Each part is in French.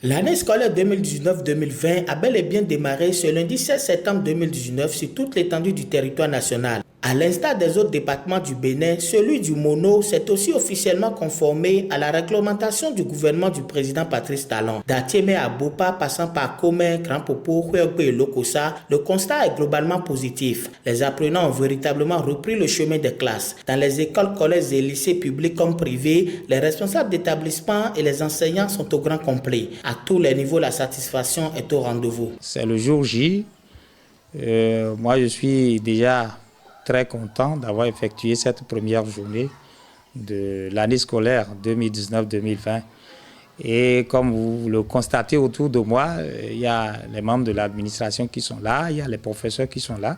L'année scolaire 2019-2020 a bel et bien démarré ce lundi 16 septembre 2019 sur toute l'étendue du territoire national. À l'instar des autres départements du Bénin, celui du Mono s'est aussi officiellement conformé à la réglementation du gouvernement du président Patrice Talon. D'Atiémé à Bopa, passant par Komé, Grand Popo, Huegbe et Lokossa, le constat est globalement positif. Les apprenants ont véritablement repris le chemin des classes. Dans les écoles, collèges et lycées publics comme privés, les responsables d'établissements et les enseignants sont au grand complet. À tous les niveaux, la satisfaction est au rendez-vous. C'est le jour J. Moi, je suis déjà très content d'avoir effectué cette première journée de l'année scolaire 2019-2020. Et comme vous le constatez autour de moi, il y a les membres de l'administration qui sont là, il y a les professeurs qui sont là,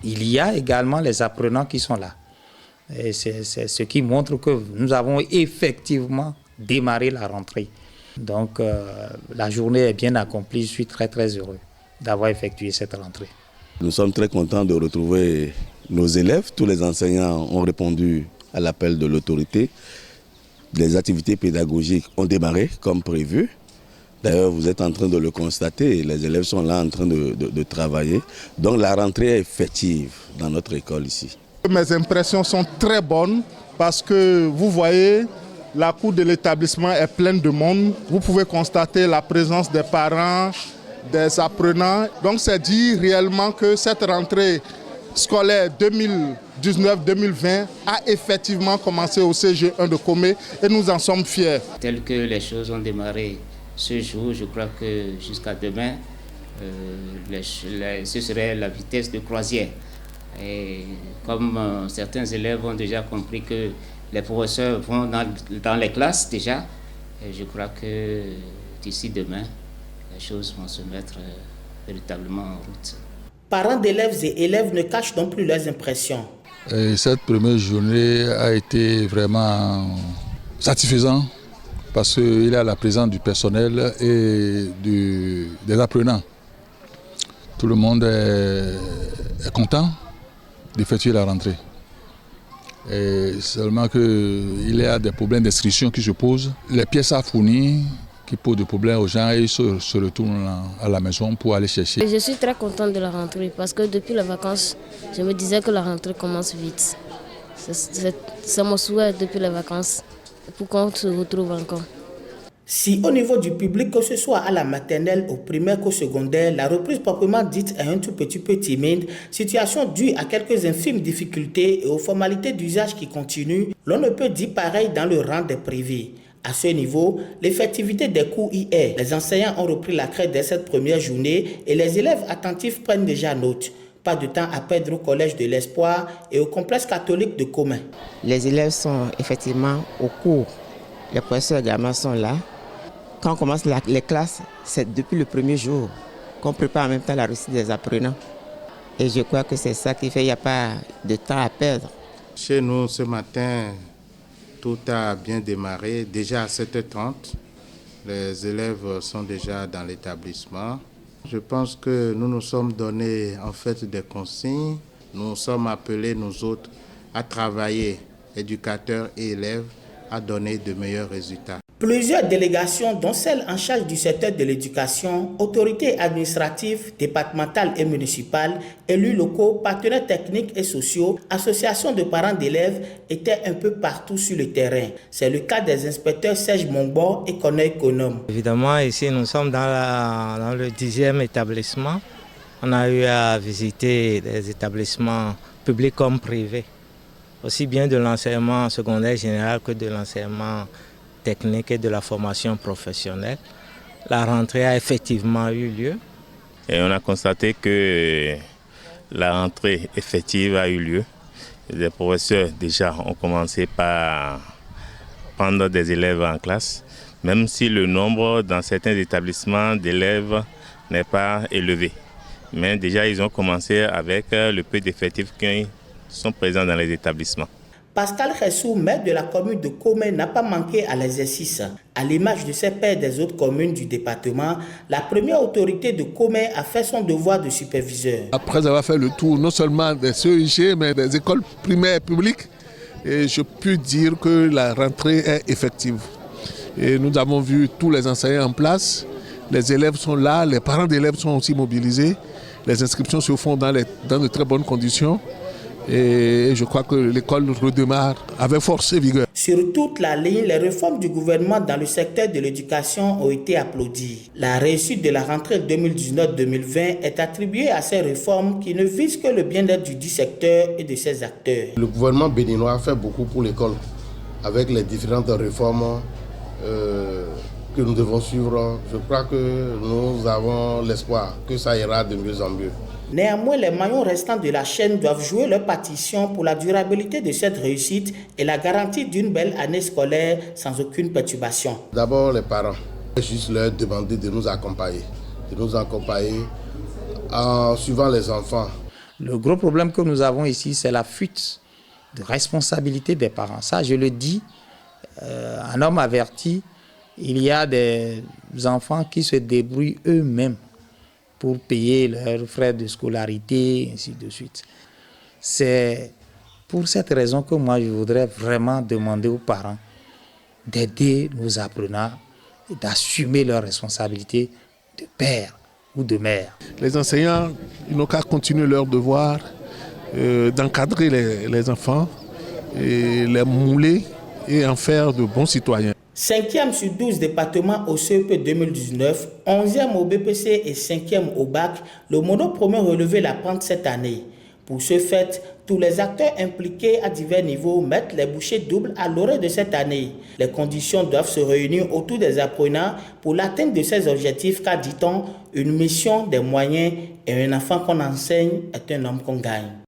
il y a également les apprenants qui sont là. Et c'est ce qui montre que nous avons effectivement démarré la rentrée. Donc la journée est bien accomplie, je suis très heureux d'avoir effectué cette rentrée. Nous sommes très contents de retrouver nos élèves. Tous les enseignants ont répondu à l'appel de l'autorité. Les activités pédagogiques ont démarré comme prévu. D'ailleurs, vous êtes en train de le constater, les élèves sont là en train de travailler. Donc la rentrée est effective dans notre école ici. Mes impressions sont très bonnes parce que vous voyez, la cour de l'établissement est pleine de monde. Vous pouvez constater la présence des parents, des apprenants. Donc c'est dire réellement que cette rentrée scolaire 2019-2020 a effectivement commencé au CG1 de Komé et nous en sommes fiers. Tel que les choses ont démarré ce jour, je crois que jusqu'à demain, ce serait la vitesse de croisière. Et comme certains élèves ont déjà compris que les professeurs vont dans les classes déjà, et je crois que d'ici demain, les choses vont se mettre véritablement en route. Parents d'élèves et élèves ne cachent non plus leurs impressions. Et cette première journée a été vraiment satisfaisante parce qu'il y a la présence du personnel et des apprenants. Tout le monde est content d'effectuer la rentrée. Et seulement qu'il y a des problèmes d'inscription qui se posent. Les pièces à fournir qui posent des problèmes aux gens et ils se retournent à la maison pour aller chercher. Je suis très contente de la rentrée parce que depuis les vacances, je me disais que la rentrée commence vite. C'est mon souhait depuis les vacances pour qu'on se retrouve encore. Si au niveau du public, que ce soit à la maternelle, au primaire qu'au secondaire, la reprise proprement dite est un tout petit peu timide, situation due à quelques infimes difficultés et aux formalités d'usage qui continuent, l'on ne peut dire pareil dans le rang des privés. À ce niveau, l'effectivité des cours y est. Les enseignants ont repris la crête dès cette première journée et les élèves attentifs prennent déjà note. Pas de temps à perdre au Collège de l'Espoir et au complexe catholique de Komé. Les élèves sont effectivement au cours. Les professeurs également sont là. Quand on commence les classes, c'est depuis le premier jour qu'on prépare en même temps la réussite des apprenants. Et je crois que c'est ça qui fait qu'il n'y a pas de temps à perdre. Chez nous, ce matin, tout a bien démarré. Déjà à 7h30, les élèves sont déjà dans l'établissement. Je pense que nous nous sommes donné en fait des consignes. Nous sommes appelés, nous autres, à travailler, éducateurs et élèves, à donner de meilleurs résultats. Plusieurs délégations, dont celle en charge du secteur de l'éducation, autorités administratives, départementales et municipales, élus locaux, partenaires techniques et sociaux, associations de parents d'élèves, étaient un peu partout sur le terrain. C'est le cas des inspecteurs Serge Mongbo et Corneille Konom. Évidemment, ici nous sommes dans le 10e établissement. On a eu à visiter des établissements publics comme privés, aussi bien de l'enseignement secondaire général que de l'enseignement technique et de la formation professionnelle. La rentrée a effectivement eu lieu. Et on a constaté que la rentrée effective a eu lieu. Les professeurs déjà ont commencé par prendre des élèves en classe, même si le nombre dans certains établissements d'élèves n'est pas élevé. Mais déjà ils ont commencé avec le peu d'effectifs qui sont présents dans les établissements. Pascal Ressou, maire de la commune de Komé, n'a pas manqué à l'exercice. À l'image de ses pairs des autres communes du département, la première autorité de Komé a fait son devoir de superviseur. Après avoir fait le tour non seulement des CEG, mais des écoles primaires publiques, et je peux dire que la rentrée est effective. Et nous avons vu tous les enseignants en place. Les élèves sont là, les parents d'élèves sont aussi mobilisés. Les inscriptions se font dans de très bonnes conditions. Et je crois que l'école redémarre avec force et vigueur. Sur toute la ligne, les réformes du gouvernement dans le secteur de l'éducation ont été applaudies. La réussite de la rentrée 2019-2020 est attribuée à ces réformes qui ne visent que le bien-être du dit secteur et de ses acteurs. Le gouvernement béninois a fait beaucoup pour l'école avec les différentes réformes que nous devons suivre. Je crois que nous avons l'espoir que ça ira de mieux en mieux. Néanmoins, les maillons restants de la chaîne doivent jouer leur partition pour la durabilité de cette réussite et la garantie d'une belle année scolaire sans aucune perturbation. D'abord, les parents. Juste leur demander de nous accompagner en suivant les enfants. Le gros problème que nous avons ici, c'est la fuite de responsabilité des parents. Ça, je le dis, un homme averti, il y a des enfants qui se débrouillent eux-mêmes pour payer leurs frais de scolarité, ainsi de suite. C'est pour cette raison que moi, je voudrais vraiment demander aux parents d'aider nos apprenants et d'assumer leurs responsabilités de père ou de mère. Les enseignants, ils n'ont qu'à continuer leur devoir d'encadrer les enfants, et les mouler et en faire de bons citoyens. 5e sur 12 départements au CEP 2019, 11e au BPC et 5e au BAC, le Mono promet relever la pente cette année. Pour ce fait, tous les acteurs impliqués à divers niveaux mettent les bouchées doubles à l'oreille de cette année. Les conditions doivent se réunir autour des apprenants pour l'atteinte de ces objectifs car, dit-on, une mission des moyens et un enfant qu'on enseigne est un homme qu'on gagne.